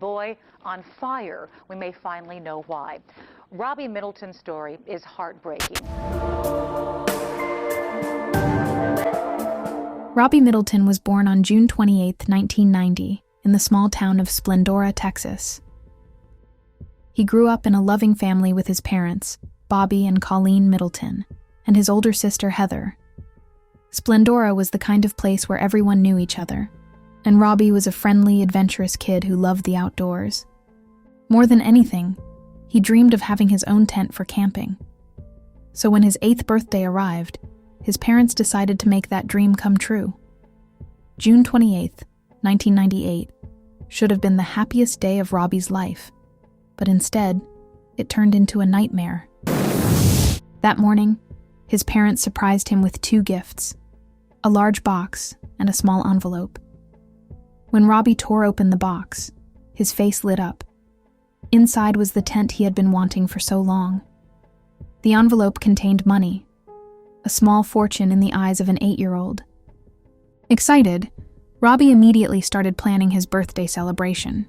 boy on fire. We may finally know why. Robbie Middleton's story is heartbreaking. Robbie Middleton was born on June 28, 1990, in the small town of Splendora, Texas. He grew up in a loving family with his parents, Bobby and Colleen Middleton, and his older sister, Heather. Splendora was the kind of place where everyone knew each other, and Robbie was a friendly, adventurous kid who loved the outdoors. More than anything, he dreamed of having his own tent for camping. So when his 8th birthday arrived, his parents decided to make that dream come true. June 28, 1998, should have been the happiest day of Robbie's life, but instead, it turned into a nightmare. That morning, his parents surprised him with 2 gifts, a large box and a small envelope. When Robbie tore open the box, his face lit up. Inside was the tent he had been wanting for so long. The envelope contained money, a small fortune in the eyes of an 8-year-old. Excited, Robbie immediately started planning his birthday celebration.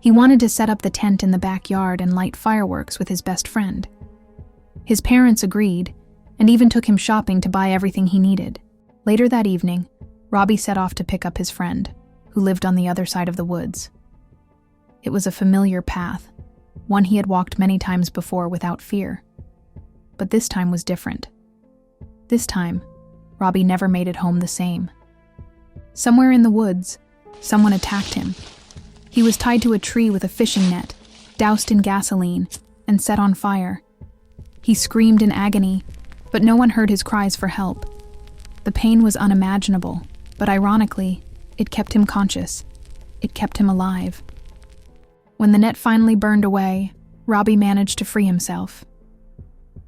He wanted to set up the tent in the backyard and light fireworks with his best friend. His parents agreed, and even took him shopping to buy everything he needed. Later that evening, Robbie set off to pick up his friend, who lived on the other side of the woods. It was a familiar path, one he had walked many times before without fear. But this time was different. This time, Robbie never made it home the same. Somewhere in the woods, someone attacked him. He was tied to a tree with a fishing net, doused in gasoline, and set on fire. He screamed in agony, but no one heard his cries for help. The pain was unimaginable, but ironically, it kept him conscious. It kept him alive. When the net finally burned away, Robbie managed to free himself.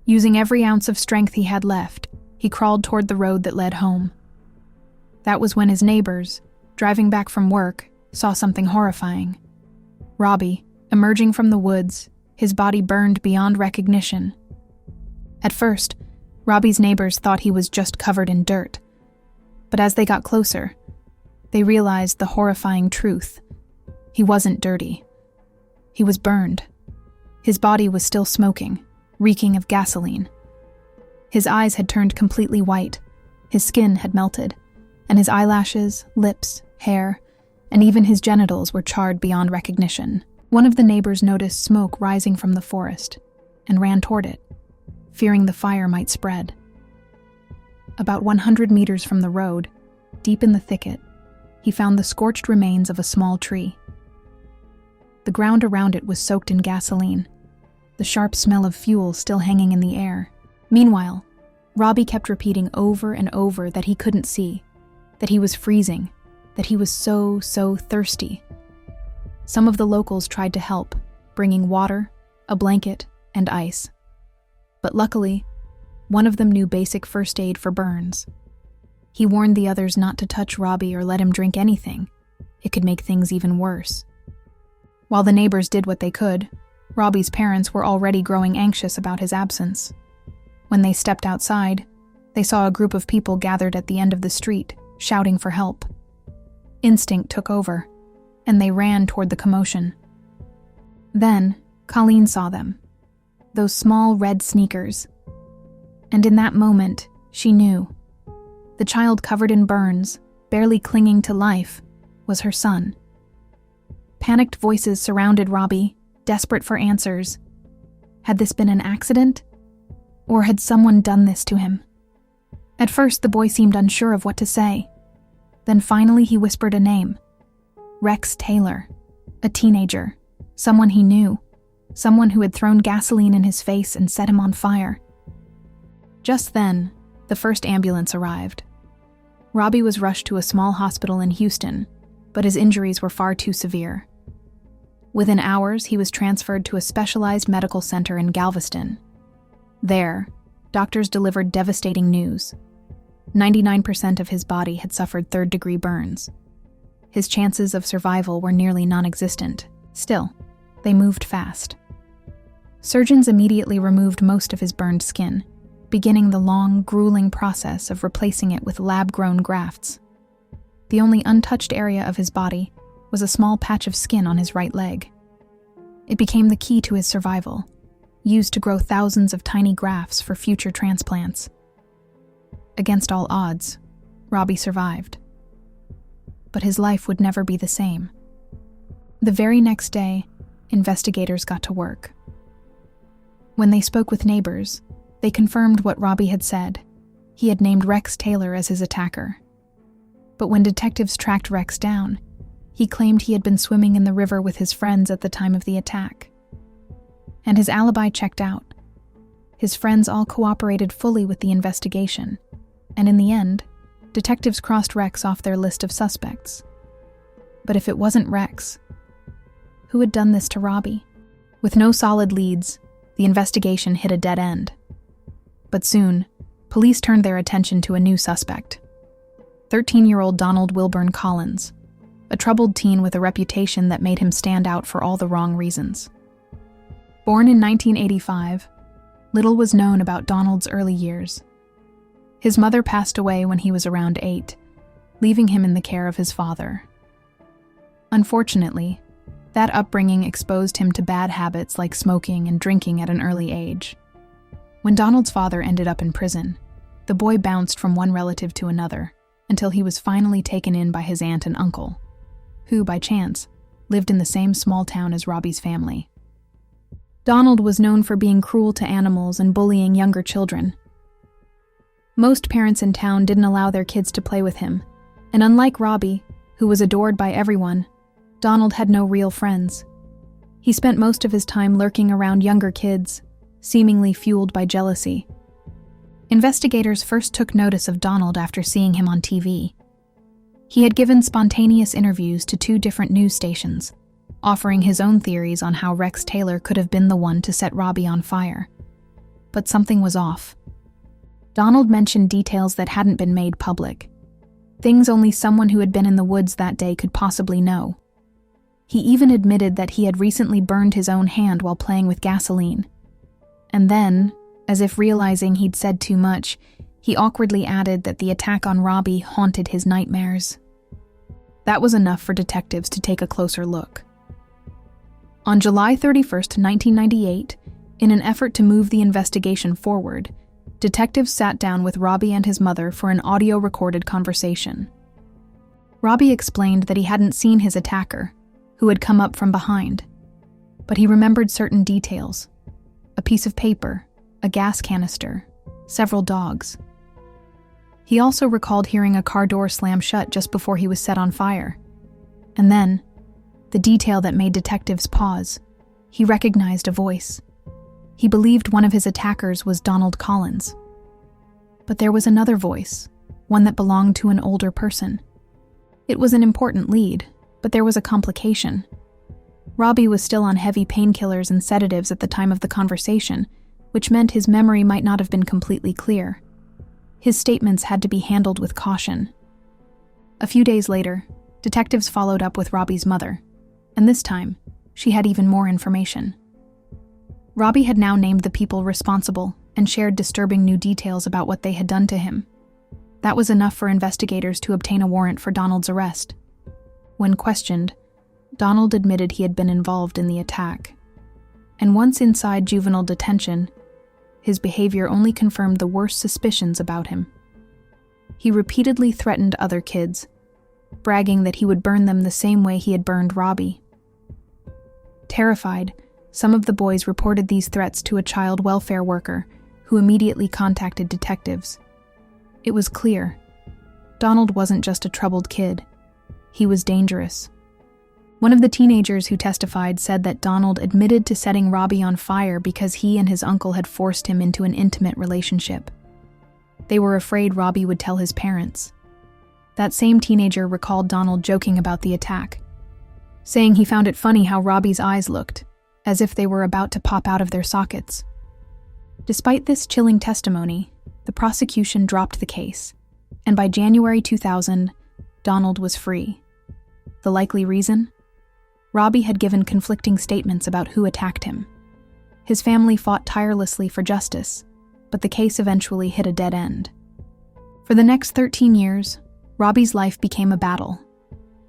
Using every ounce of strength he had left, he crawled toward the road that led home. That was when his neighbors, driving back from work, saw something horrifying. Robbie, emerging from the woods, his body burned beyond recognition. At first, Robbie's neighbors thought he was just covered in dirt. But as they got closer, they realized the horrifying truth. He wasn't dirty. He was burned. His body was still smoking, reeking of gasoline. His eyes had turned completely white, his skin had melted, and his eyelashes, lips, hair, and even his genitals were charred beyond recognition. One of the neighbors noticed smoke rising from the forest and ran toward it, fearing the fire might spread. About 100 meters from the road, deep in the thicket, he found the scorched remains of a small tree. The ground around it was soaked in gasoline, the sharp smell of fuel still hanging in the air. Meanwhile, Robbie kept repeating over and over that he couldn't see, that he was freezing, that he was so thirsty. Some of the locals tried to help, bringing water, a blanket, and ice. But luckily, one of them knew basic first aid for burns. He warned the others not to touch Robbie or let him drink anything. It could make things even worse. While the neighbors did what they could, Robbie's parents were already growing anxious about his absence. When they stepped outside, they saw a group of people gathered at the end of the street, shouting for help. Instinct took over, and they ran toward the commotion. Then, Colleen saw them, those small red sneakers. And in that moment, she knew. The child covered in burns, barely clinging to life, was her son. Panicked voices surrounded Robbie, desperate for answers. Had this been an accident? Or had someone done this to him? At first, the boy seemed unsure of what to say. Then finally he whispered a name. Rex Taylor, a teenager, someone he knew, someone who had thrown gasoline in his face and set him on fire. Just then, the first ambulance arrived. Robbie was rushed to a small hospital in Houston, but his injuries were far too severe. Within hours, he was transferred to a specialized medical center in Galveston. There, doctors delivered devastating news. 99% of his body had suffered third-degree burns. His chances of survival were nearly non-existent. Still, they moved fast. Surgeons immediately removed most of his burned skin, beginning the long, grueling process of replacing it with lab-grown grafts. The only untouched area of his body was a small patch of skin on his right leg. It became the key to his survival, used to grow thousands of tiny grafts for future transplants. Against all odds, Robbie survived. But his life would never be the same. The very next day, investigators got to work. When they spoke with neighbors, they confirmed what Robbie had said. He had named Rex Taylor as his attacker. But when detectives tracked Rex down, he claimed he had been swimming in the river with his friends at the time of the attack. And his alibi checked out. His friends all cooperated fully with the investigation, and in the end, detectives crossed Rex off their list of suspects. But if it wasn't Rex, who had done this to Robbie? With no solid leads, the investigation hit a dead end. But soon, police turned their attention to a new suspect. 13-year-old Donald Wilburn Collins, a troubled teen with a reputation that made him stand out for all the wrong reasons. Born in 1985, little was known about Donald's early years. His mother passed away when he was around 8, leaving him in the care of his father. Unfortunately, that upbringing exposed him to bad habits like smoking and drinking at an early age. When Donald's father ended up in prison, the boy bounced from one relative to another until he was finally taken in by his aunt and uncle, who, by chance, lived in the same small town as Robbie's family. Donald was known for being cruel to animals and bullying younger children. Most parents in town didn't allow their kids to play with him, and unlike Robbie, who was adored by everyone, Donald had no real friends. He spent most of his time lurking around younger kids, seemingly fueled by jealousy. Investigators first took notice of Donald after seeing him on TV. He had given spontaneous interviews to 2 different news stations, offering his own theories on how Rex Taylor could have been the one to set Robbie on fire. But something was off. Donald mentioned details that hadn't been made public, things only someone who had been in the woods that day could possibly know. He even admitted that he had recently burned his own hand while playing with gasoline. And then, as if realizing he'd said too much, he awkwardly added that the attack on Robbie haunted his nightmares. That was enough for detectives to take a closer look. On July 31st, 1998, in an effort to move the investigation forward, detectives sat down with Robbie and his mother for an audio-recorded conversation. Robbie explained that he hadn't seen his attacker, who had come up from behind, but he remembered certain details: a piece of paper, a gas canister, several dogs. He also recalled hearing a car door slam shut just before he was set on fire. And then, the detail that made detectives pause, he recognized a voice. He believed one of his attackers was Donald Collins. But there was another voice, one that belonged to an older person. It was an important lead, but there was a complication. Robbie was still on heavy painkillers and sedatives at the time of the conversation, which meant his memory might not have been completely clear. His statements had to be handled with caution. A few days later, detectives followed up with Robbie's mother, and this time, she had even more information. Robbie had now named the people responsible and shared disturbing new details about what they had done to him. That was enough for investigators to obtain a warrant for Donald's arrest. When questioned, Donald admitted he had been involved in the attack. And once inside juvenile detention, his behavior only confirmed the worst suspicions about him. He repeatedly threatened other kids, bragging that he would burn them the same way he had burned Robbie. Terrified, some of the boys reported these threats to a child welfare worker, who immediately contacted detectives. It was clear. Donald wasn't just a troubled kid. He was dangerous. One of the teenagers who testified said that Donald admitted to setting Robbie on fire because he and his uncle had forced him into an intimate relationship. They were afraid Robbie would tell his parents. That same teenager recalled Donald joking about the attack, saying he found it funny how Robbie's eyes looked, as if they were about to pop out of their sockets. Despite this chilling testimony, the prosecution dropped the case, and by January 2000, Donald was free. The likely reason? Robbie had given conflicting statements about who attacked him. His family fought tirelessly for justice, but the case eventually hit a dead end. For the next 13 years, Robbie's life became a battle.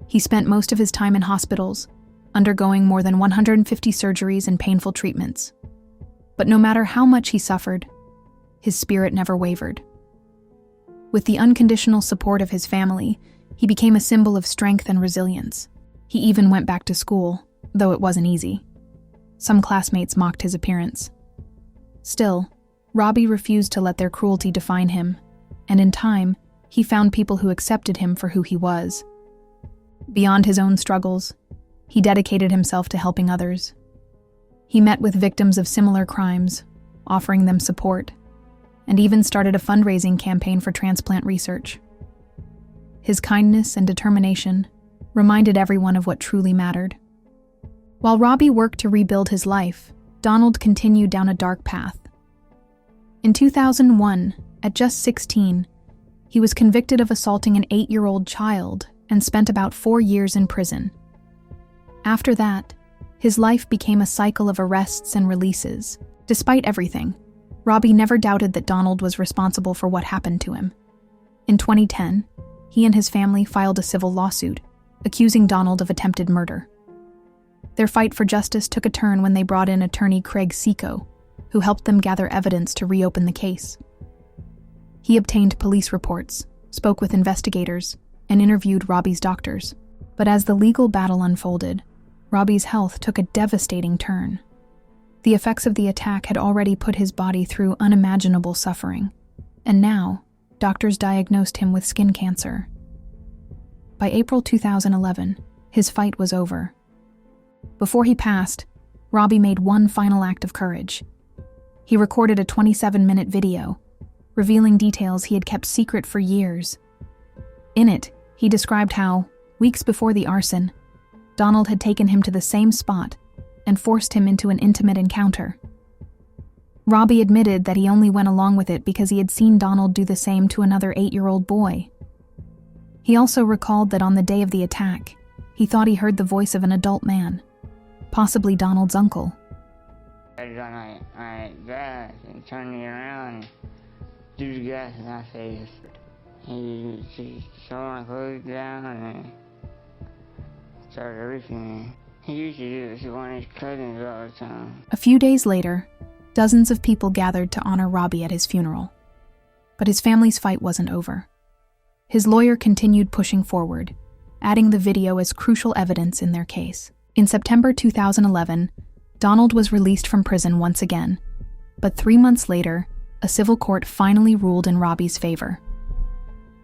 He spent most of his time in hospitals, undergoing more than 150 surgeries and painful treatments. But no matter how much he suffered, his spirit never wavered. With the unconditional support of his family, he became a symbol of strength and resilience. He even went back to school, though it wasn't easy. Some classmates mocked his appearance. Still, Robbie refused to let their cruelty define him, and in time, he found people who accepted him for who he was. Beyond his own struggles, he dedicated himself to helping others. He met with victims of similar crimes, offering them support, and even started a fundraising campaign for transplant research. His kindness and determination reminded everyone of what truly mattered. While Robbie worked to rebuild his life, Donald continued down a dark path. In 2001, at just 16, he was convicted of assaulting an 8-year-old child and spent about 4 years in prison. After that, his life became a cycle of arrests and releases. Despite everything, Robbie never doubted that Donald was responsible for what happened to him. In 2010, he and his family filed a civil lawsuit, accusing Donald of attempted murder. Their fight for justice took a turn when they brought in attorney 𝐃𝐨𝐧'𝐭, who helped them gather evidence to reopen the case. He obtained police reports, spoke with investigators, and interviewed Robbie's doctors. But as the legal battle unfolded, Robbie's health took a devastating turn. The effects of the attack had already put his body through unimaginable suffering, and now, doctors diagnosed him with skin cancer. By April 2011, his fight was over. Before he passed, Robbie made one final act of courage. He recorded a 27-minute video, revealing details he had kept secret for years. In it, he described how, weeks before the arson, Donald had taken him to the same spot and forced him into an intimate encounter. Robbie admitted that he only went along with it because he had seen Donald do the same to another 8-year-old boy. He also recalled that on the day of the attack, he thought he heard the voice of an adult man, possibly Donald's uncle. I got my gas and turned me around and threw the gas in my face. He tore my clothes down and started roofing me. He used to do this with one of his cousins all the time. A few days later, dozens of people gathered to honor Robbie at his funeral. But his family's fight wasn't over. His lawyer continued pushing forward, adding the video as crucial evidence in their case. In September 2011, Donald was released from prison once again, but 3 months later, a civil court finally ruled in Robbie's favor.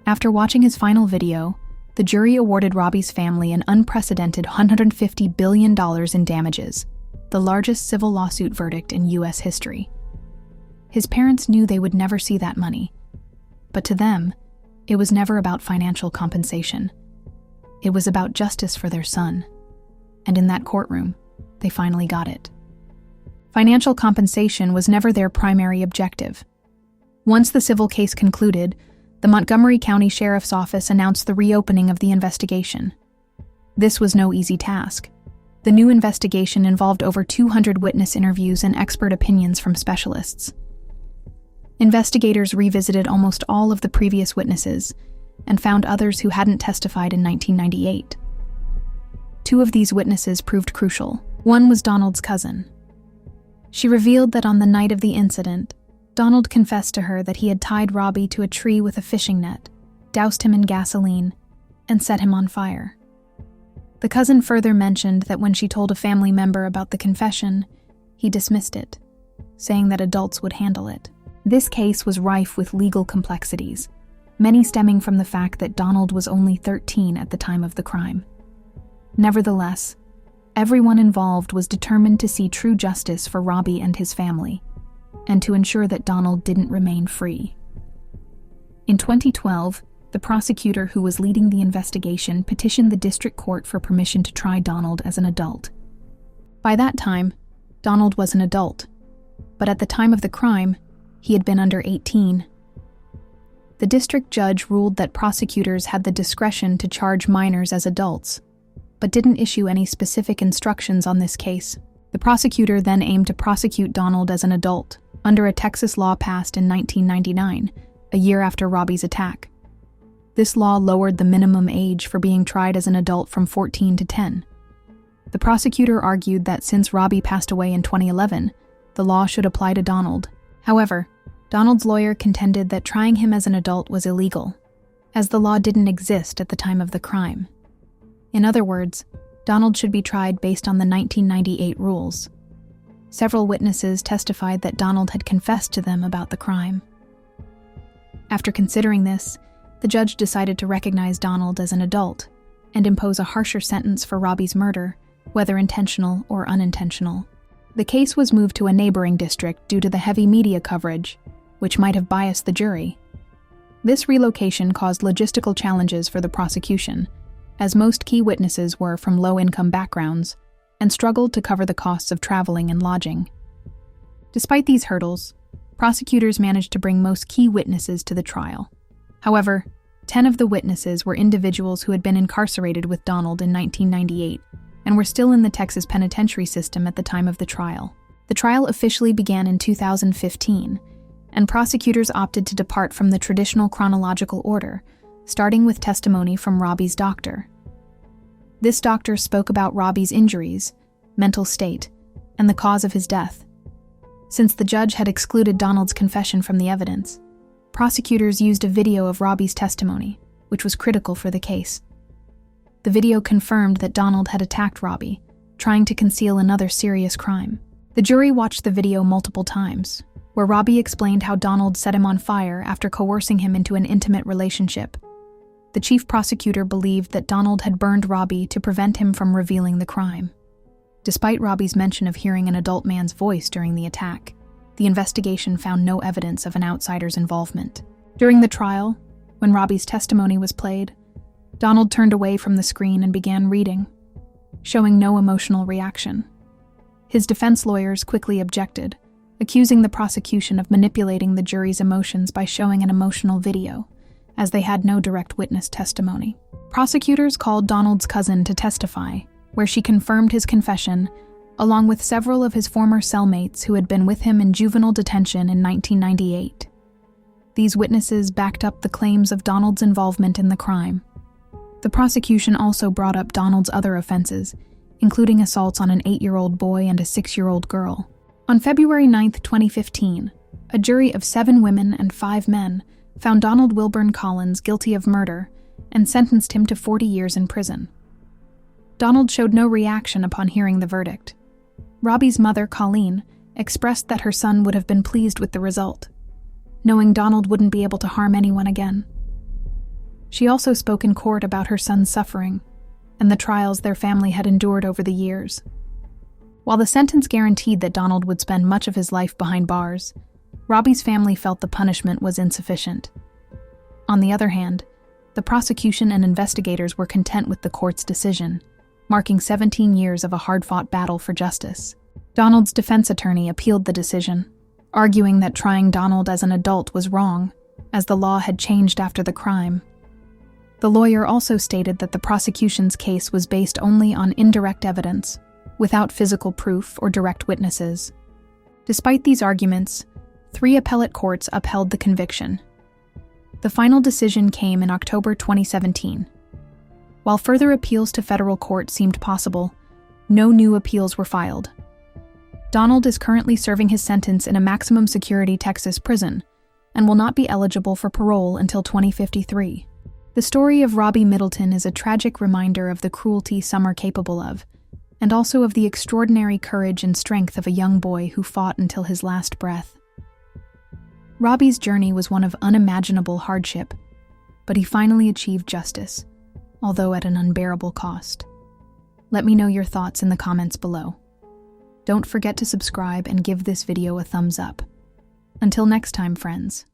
After watching his final video, the jury awarded Robbie's family an unprecedented $150 billion in damages, the largest civil lawsuit verdict in U.S. history. His parents knew they would never see that money, but to them, it was never about financial compensation. It was about justice for their son. And in that courtroom, they finally got it. Financial compensation was never their primary objective. Once the civil case concluded, the Montgomery County Sheriff's Office announced the reopening of the investigation. This was no easy task. The new investigation involved over 200 witness interviews and expert opinions from specialists. Investigators revisited almost all of the previous witnesses and found others who hadn't testified in 1998. 2 of these witnesses proved crucial. One was Donald's cousin. She revealed that on the night of the incident, Donald confessed to her that he had tied Robbie to a tree with a fishing net, doused him in gasoline, and set him on fire. The cousin further mentioned that when she told a family member about the confession, he dismissed it, saying that adults would handle it. This case was rife with legal complexities, many stemming from the fact that Donald was only 13 at the time of the crime. Nevertheless, everyone involved was determined to see true justice for Robbie and his family, and to ensure that Donald didn't remain free. In 2012, the prosecutor who was leading the investigation petitioned the district court for permission to try Donald as an adult. By that time, Donald was an adult, but at the time of the crime, he had been under 18. The district judge ruled that prosecutors had the discretion to charge minors as adults, but didn't issue any specific instructions on this case. The prosecutor then aimed to prosecute Donald as an adult, under a Texas law passed in 1999, a year after Robbie's attack. The This law lowered the minimum age for being tried as an adult from 14 to 10. The prosecutor argued that since Robbie passed away in 2011, the law should apply to Donald. However, Donald's lawyer contended that trying him as an adult was illegal, as the law didn't exist at the time of the crime. In other words, Donald should be tried based on the 1998 rules. Several witnesses testified that Donald had confessed to them about the crime. After considering this, the judge decided to recognize Donald as an adult and impose a harsher sentence for Robbie's murder, whether intentional or unintentional. The case was moved to a neighboring district due to the heavy media coverage, which might have biased the jury. This relocation caused logistical challenges for the prosecution, as most key witnesses were from low-income backgrounds and struggled to cover the costs of traveling and lodging. Despite these hurdles, prosecutors managed to bring most key witnesses to the trial. However, 10 of the witnesses were individuals who had been incarcerated with Donald in 1998 and were still in the Texas penitentiary system at the time of the trial. The trial officially began in 2015, and prosecutors opted to depart from the traditional chronological order, starting with testimony from Robbie's doctor. This doctor spoke about Robbie's injuries, mental state, and the cause of his death. Since the judge had excluded Donald's confession from the evidence, prosecutors used a video of Robbie's testimony, which was critical for the case. The video confirmed that Donald had attacked Robbie, trying to conceal another serious crime. The jury watched the video multiple times, where Robbie explained how Donald set him on fire after coercing him into an intimate relationship. The chief prosecutor believed that Donald had burned Robbie to prevent him from revealing the crime. Despite Robbie's mention of hearing an adult man's voice during the attack, the investigation found no evidence of an outsider's involvement. During the trial, when Robbie's testimony was played, Donald turned away from the screen and began reading, showing no emotional reaction. His defense lawyers quickly objected, accusing the prosecution of manipulating the jury's emotions by showing an emotional video, as they had no direct witness testimony. Prosecutors called Donald's cousin to testify, where she confirmed his confession, along with several of his former cellmates who had been with him in juvenile detention in 1998. These witnesses backed up the claims of Donald's involvement in the crime. The prosecution also brought up Donald's other offenses, including assaults on an 8-year-old boy and a 6-year-old girl. On February 9, 2015, a jury of 7 women and 5 men found Donald Wilburn Collins guilty of murder and sentenced him to 40 years in prison. Donald showed no reaction upon hearing the verdict. Robbie's mother, Colleen, expressed that her son would have been pleased with the result, knowing Donald wouldn't be able to harm anyone again. She also spoke in court about her son's suffering and the trials their family had endured over the years. While the sentence guaranteed that Donald would spend much of his life behind bars, Robbie's family felt the punishment was insufficient. On the other hand, the prosecution and investigators were content with the court's decision, marking 17 years of a hard-fought battle for justice. Donald's defense attorney appealed the decision, arguing that trying Donald as an adult was wrong, as the law had changed after the crime. The lawyer also stated that the prosecution's case was based only on indirect evidence, without physical proof or direct witnesses. Despite these arguments, 3 appellate courts upheld the conviction. The final decision came in October 2017. While further appeals to federal court seemed possible, no new appeals were filed. Donald is currently serving his sentence in a maximum security Texas prison and will not be eligible for parole until 2053. The story of Robbie Middleton is a tragic reminder of the cruelty some are capable of, and also of the extraordinary courage and strength of a young boy who fought until his last breath. Robbie's journey was one of unimaginable hardship, but he finally achieved justice, although at an unbearable cost. Let me know your thoughts in the comments below. Don't forget to subscribe and give this video a thumbs up. Until next time, friends.